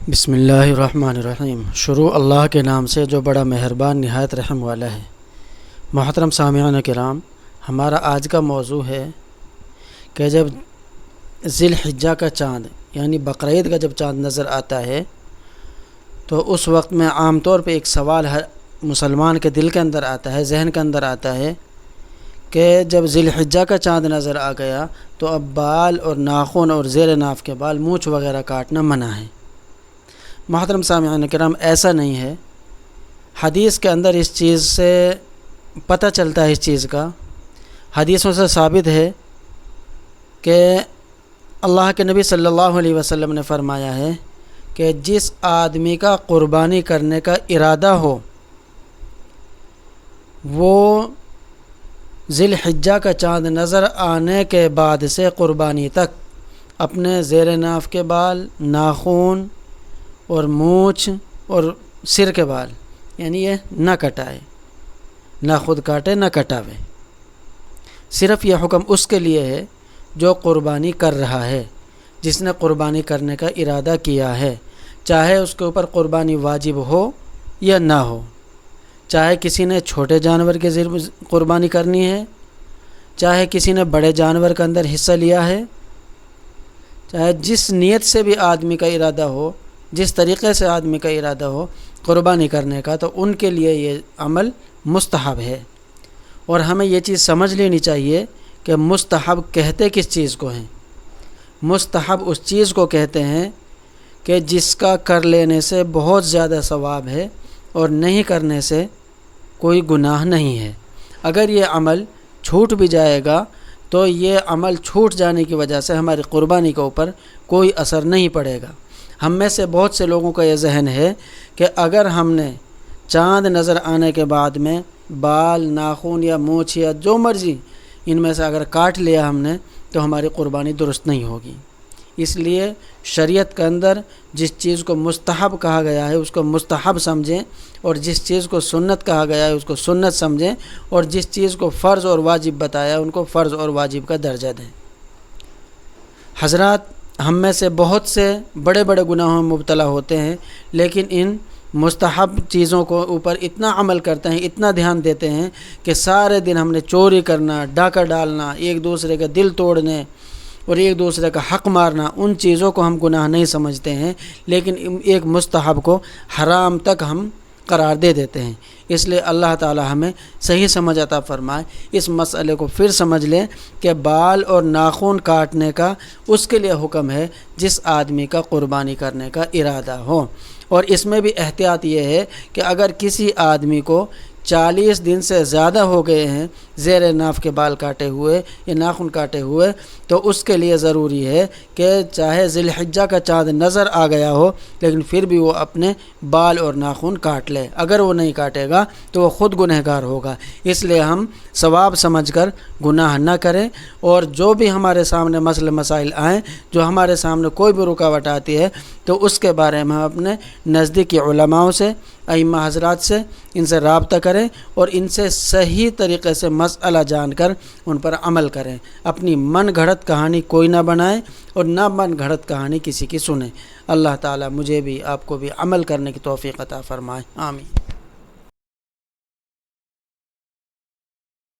بسم اللہ الرحمن الرحیم۔ شروع اللہ کے نام سے جو بڑا مہربان نہایت رحم والا ہے۔ محترم سامعین کرام، ہمارا آج کا موضوع ہے کہ جب ذی الحجہ کا چاند یعنی بقرعید کا جب چاند نظر آتا ہے تو اس وقت میں عام طور پہ ایک سوال ہر مسلمان کے دل کے اندر آتا ہے، ذہن کے اندر آتا ہے کہ جب ذی الحجہ کا چاند نظر آ گیا تو اب بال اور ناخن اور زیر ناف کے بال مونچھ وغیرہ کاٹنا منع ہے۔ محترم سامعین کرام، ایسا نہیں ہے۔ حدیث کے اندر اس چیز سے پتہ چلتا ہے، اس چیز کا حدیثوں سے ثابت ہے کہ اللہ کے نبی صلی اللہ علیہ وسلم نے فرمایا ہے کہ جس آدمی کا قربانی کرنے کا ارادہ ہو وہ ذی الحجہ کا چاند نظر آنے کے بعد سے قربانی تک اپنے زیر ناف کے بال، ناخن اور مونچھ اور سر کے بال یعنی یہ نہ کٹائے، نہ خود کاٹے نہ کٹاوے۔ صرف یہ حکم اس کے لیے ہے جو قربانی کر رہا ہے، جس نے قربانی کرنے کا ارادہ کیا ہے، چاہے اس کے اوپر قربانی واجب ہو یا نہ ہو، چاہے کسی نے چھوٹے جانور کے ذریعے قربانی کرنی ہے، چاہے کسی نے بڑے جانور کے اندر حصہ لیا ہے، چاہے جس نیت سے بھی آدمی کا ارادہ ہو، جس طریقے سے آدمی کا ارادہ ہو قربانی کرنے کا، تو ان کے لیے یہ عمل مستحب ہے۔ اور ہمیں یہ چیز سمجھ لینی چاہیے کہ مستحب کہتے کس چیز کو ہیں۔ مستحب اس چیز کو کہتے ہیں کہ جس کا کر لینے سے بہت زیادہ ثواب ہے اور نہیں کرنے سے کوئی گناہ نہیں ہے۔ اگر یہ عمل چھوٹ بھی جائے گا تو یہ عمل چھوٹ جانے کی وجہ سے ہماری قربانی کے اوپر کوئی اثر نہیں پڑے گا۔ ہم میں سے بہت سے لوگوں کا یہ ذہن ہے کہ اگر ہم نے چاند نظر آنے کے بعد میں بال، ناخن یا مونچھ یا جو مرضی ان میں سے اگر کاٹ لیا ہم نے تو ہماری قربانی درست نہیں ہوگی۔ اس لیے شریعت کے اندر جس چیز کو مستحب کہا گیا ہے اس کو مستحب سمجھیں، اور جس چیز کو سنت کہا گیا ہے اس کو سنت سمجھیں، اور جس چیز کو فرض اور واجب بتایا ان کو فرض اور واجب کا درجہ دیں۔ حضرات، ہم میں سے بہت سے بڑے بڑے گناہوں میں مبتلا ہوتے ہیں، لیکن ان مستحب چیزوں کو اوپر اتنا عمل کرتے ہیں، اتنا دھیان دیتے ہیں کہ سارے دن ہم نے چوری کرنا، ڈاکہ ڈالنا، ایک دوسرے کا دل توڑنے اور ایک دوسرے کا حق مارنا، ان چیزوں کو ہم گناہ نہیں سمجھتے ہیں، لیکن ایک مستحب کو حرام تک ہم قرار دے دیتے ہیں۔ اس لیے اللہ تعالی ہمیں صحیح سمجھ عطا فرمائے۔ اس مسئلے کو پھر سمجھ لیں کہ بال اور ناخن کاٹنے کا اس کے لیے حکم ہے جس آدمی کا قربانی کرنے کا ارادہ ہو، اور اس میں بھی احتیاط یہ ہے کہ اگر کسی آدمی کو 40 دن سے زیادہ ہو گئے ہیں زیر ناف کے بال کاٹے ہوئے یا ناخن کاٹے ہوئے تو اس کے لیے ضروری ہے کہ چاہے ذی الحجہ کا چاند نظر آ گیا ہو لیکن پھر بھی وہ اپنے بال اور ناخن کاٹ لے۔ اگر وہ نہیں کاٹے گا تو وہ خود گنہگار ہوگا۔ اس لیے ہم ثواب سمجھ کر گناہ نہ کریں، اور جو بھی ہمارے سامنے مسئلے مسائل آئیں، جو ہمارے سامنے کوئی بھی رکاوٹ آتی ہے تو اس کے بارے میں ہم اپنے نزدیکی علماؤں سے، ائمہ حضرات سے، ان سے رابطہ کریں اور ان سے صحیح طریقے سے مسئلہ جان کر ان پر عمل کریں۔ اپنی من گھڑت کہانی کوئی نہ بنائیں اور نہ من گھڑت کہانی کسی کی سنیں۔ اللہ تعالیٰ مجھے بھی آپ کو بھی عمل کرنے کی توفیق عطا فرمائے، آمین۔